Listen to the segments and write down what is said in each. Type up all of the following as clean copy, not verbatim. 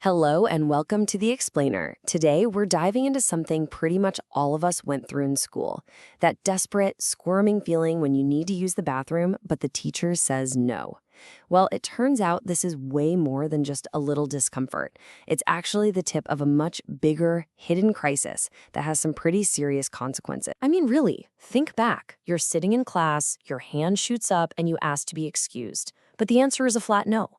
Hello and welcome to The Explainer. Today, we're diving into something pretty much all of us went through in school. That desperate, squirming feeling when you need to use the bathroom, but the teacher says no. Well, it turns out this is way more than just a little discomfort. It's actually the tip of a much bigger, hidden crisis that has some pretty serious consequences. I mean, really, think back. You're sitting in class, your hand shoots up, and you ask to be excused. But the answer is a flat no.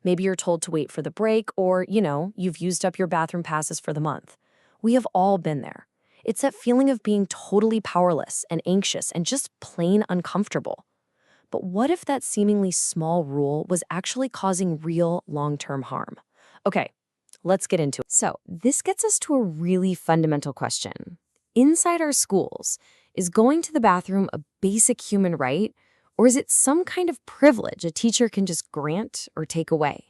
Maybe you're told to wait for the break or, you've used up your bathroom passes for the month. We have all been there. It's that feeling of being totally powerless and anxious and just plain uncomfortable. But what if that seemingly small rule was actually causing real long-term harm? Okay, let's get into it. So, this gets us to a really fundamental question. Inside our schools, is going to the bathroom a basic human right? Or is it some kind of privilege a teacher can just grant or take away?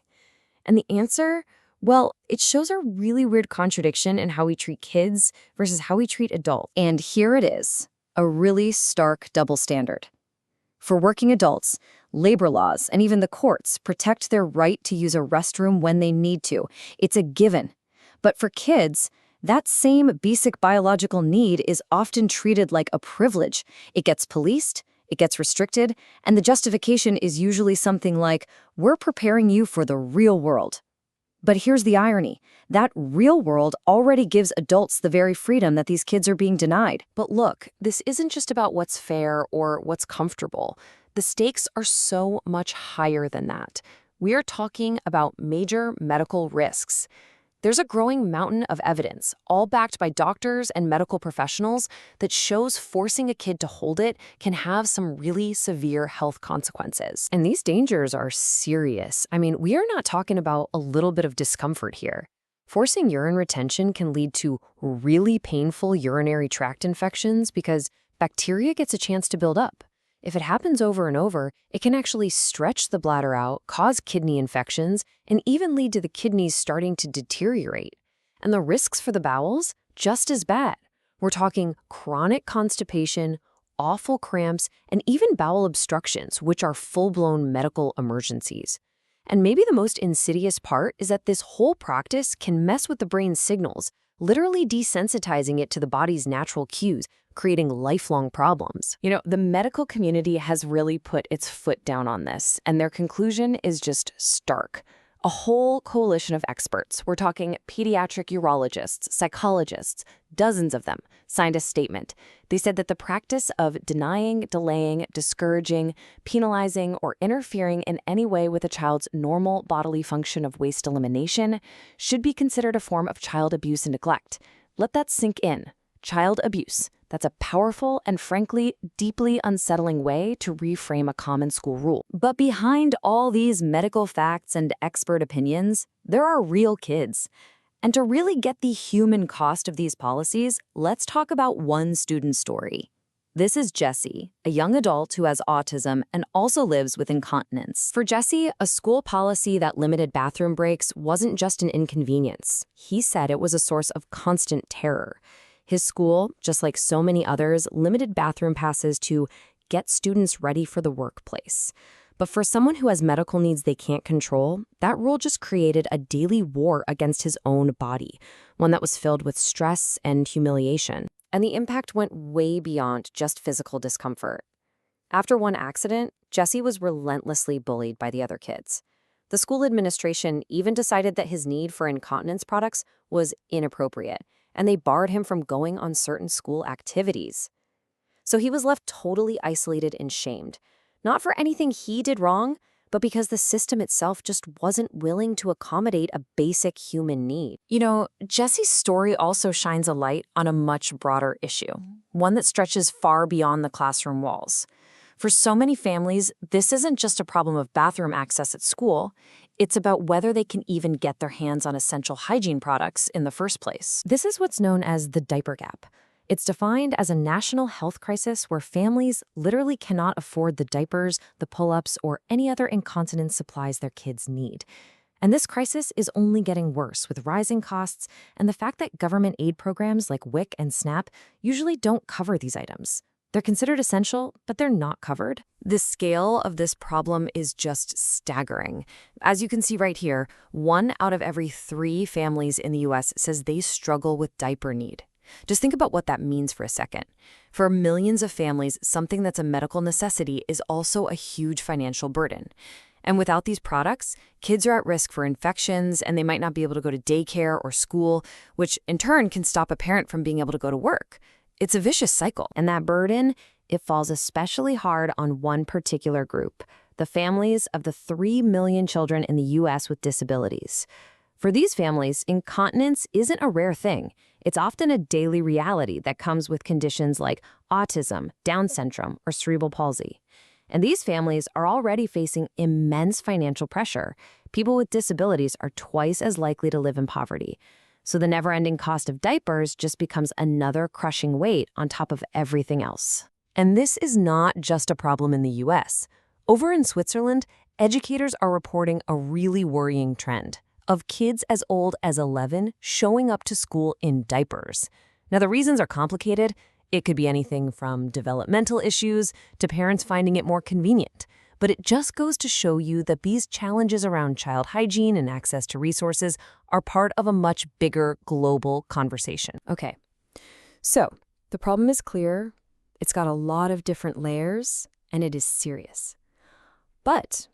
And the answer? Well, it shows a really weird contradiction in how we treat kids versus how we treat adults. And here it is, a really stark double standard. For working adults, labor laws and even the courts protect their right to use a restroom when they need to. It's a given. But for kids, that same basic biological need is often treated like a privilege. It gets policed, it gets restricted, and the justification is usually something like, we're preparing you for the real world. But here's the irony. That real world already gives adults the very freedom that these kids are being denied. But look, this isn't just about what's fair or what's comfortable. The stakes are so much higher than that. We are talking about major medical risks. There's a growing mountain of evidence, all backed by doctors and medical professionals, that shows forcing a kid to hold it can have some really severe health consequences. And these dangers are serious. I mean, we are not talking about a little bit of discomfort here. Forcing urine retention can lead to really painful urinary tract infections because bacteria gets a chance to build up. If it happens over and over, it can actually stretch the bladder out, cause kidney infections, and even lead to the kidneys starting to deteriorate. And the risks for the bowels? Just as bad. We're talking chronic constipation, awful cramps, and even bowel obstructions, which are full-blown medical emergencies. And maybe the most insidious part is that this whole practice can mess with the brain's signals, literally desensitizing it to the body's natural cues, creating lifelong problems. The medical community has really put its foot down on this, and their conclusion is just stark. A whole coalition of experts, we're talking pediatric urologists, psychologists, dozens of them, signed a statement. They said that the practice of denying, delaying, discouraging, penalizing, or interfering in any way with a child's normal bodily function of waste elimination should be considered a form of child abuse and neglect. Let that sink in. Child abuse. That's a powerful and frankly deeply unsettling way to reframe a common school rule. But behind all these medical facts and expert opinions, there are real kids. And to really get the human cost of these policies, let's talk about one student's story. This is Jesse, a young adult who has autism and also lives with incontinence. For Jesse, a school policy that limited bathroom breaks wasn't just an inconvenience. He said it was a source of constant terror. His school, just like so many others, limited bathroom passes to get students ready for the workplace. But for someone who has medical needs they can't control, that rule just created a daily war against his own body, one that was filled with stress and humiliation. And the impact went way beyond just physical discomfort. After one accident, Jesse was relentlessly bullied by the other kids. The school administration even decided that his need for incontinence products was inappropriate, and they barred him from going on certain school activities. So he was left totally isolated and shamed, not for anything he did wrong, but because the system itself just wasn't willing to accommodate a basic human need. Jesse's story also shines a light on a much broader issue, one that stretches far beyond the classroom walls. For so many families, this isn't just a problem of bathroom access at school. It's about whether they can even get their hands on essential hygiene products in the first place. This is what's known as the diaper gap. It's defined as a national health crisis where families literally cannot afford the diapers, the pull-ups, or any other incontinence supplies their kids need. And this crisis is only getting worse with rising costs and the fact that government aid programs like WIC and SNAP usually don't cover these items. They're considered essential, but they're not covered. The scale of this problem is just staggering. As you can see right here, 1 out of every 3 families in the US says they struggle with diaper need. Just think about what that means for a second. For millions of families, something that's a medical necessity is also a huge financial burden. And without these products, kids are at risk for infections, and they might not be able to go to daycare or school, which in turn can stop a parent from being able to go to work. It's a vicious cycle. And that burden, it falls especially hard on one particular group, the families of the 3 million children in the U.S. with disabilities. For these families, incontinence isn't a rare thing. It's often a daily reality that comes with conditions like autism, Down syndrome, or cerebral palsy. And these families are already facing immense financial pressure. People with disabilities are twice as likely to live in poverty. So the never-ending cost of diapers just becomes another crushing weight on top of everything else. And this is not just a problem in the US. Over in Switzerland, educators are reporting a really worrying trend of kids as old as 11 showing up to school in diapers. Now, the reasons are complicated. It could be anything from developmental issues to parents finding it more convenient. But it just goes to show you that these challenges around child hygiene and access to resources are part of a much bigger global conversation. Okay, so the problem is clear. It's got a lot of different layers, and it is serious. But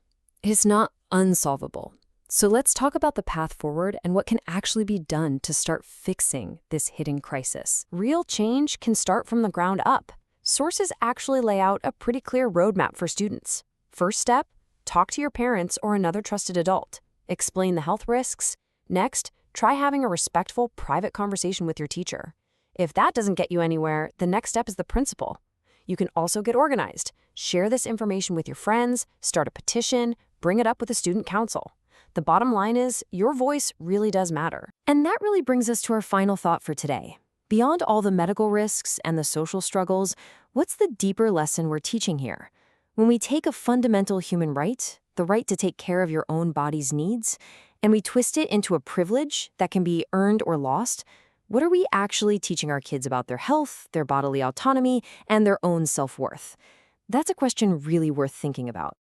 it's not unsolvable. So let's talk about the path forward and what can actually be done to start fixing this hidden crisis. Real change can start from the ground up. Sources actually lay out a pretty clear roadmap for students. First step, talk to your parents or another trusted adult. Explain the health risks. Next, try having a respectful, private conversation with your teacher. If that doesn't get you anywhere, the next step is the principal. You can also get organized. Share this information with your friends, start a petition, bring it up with a student council. The bottom line is, your voice really does matter. And that really brings us to our final thought for today. Beyond all the medical risks and the social struggles, what's the deeper lesson we're teaching here? When we take a fundamental human right, the right to take care of your own body's needs, and we twist it into a privilege that can be earned or lost, what are we actually teaching our kids about their health, their bodily autonomy, and their own self-worth? That's a question really worth thinking about.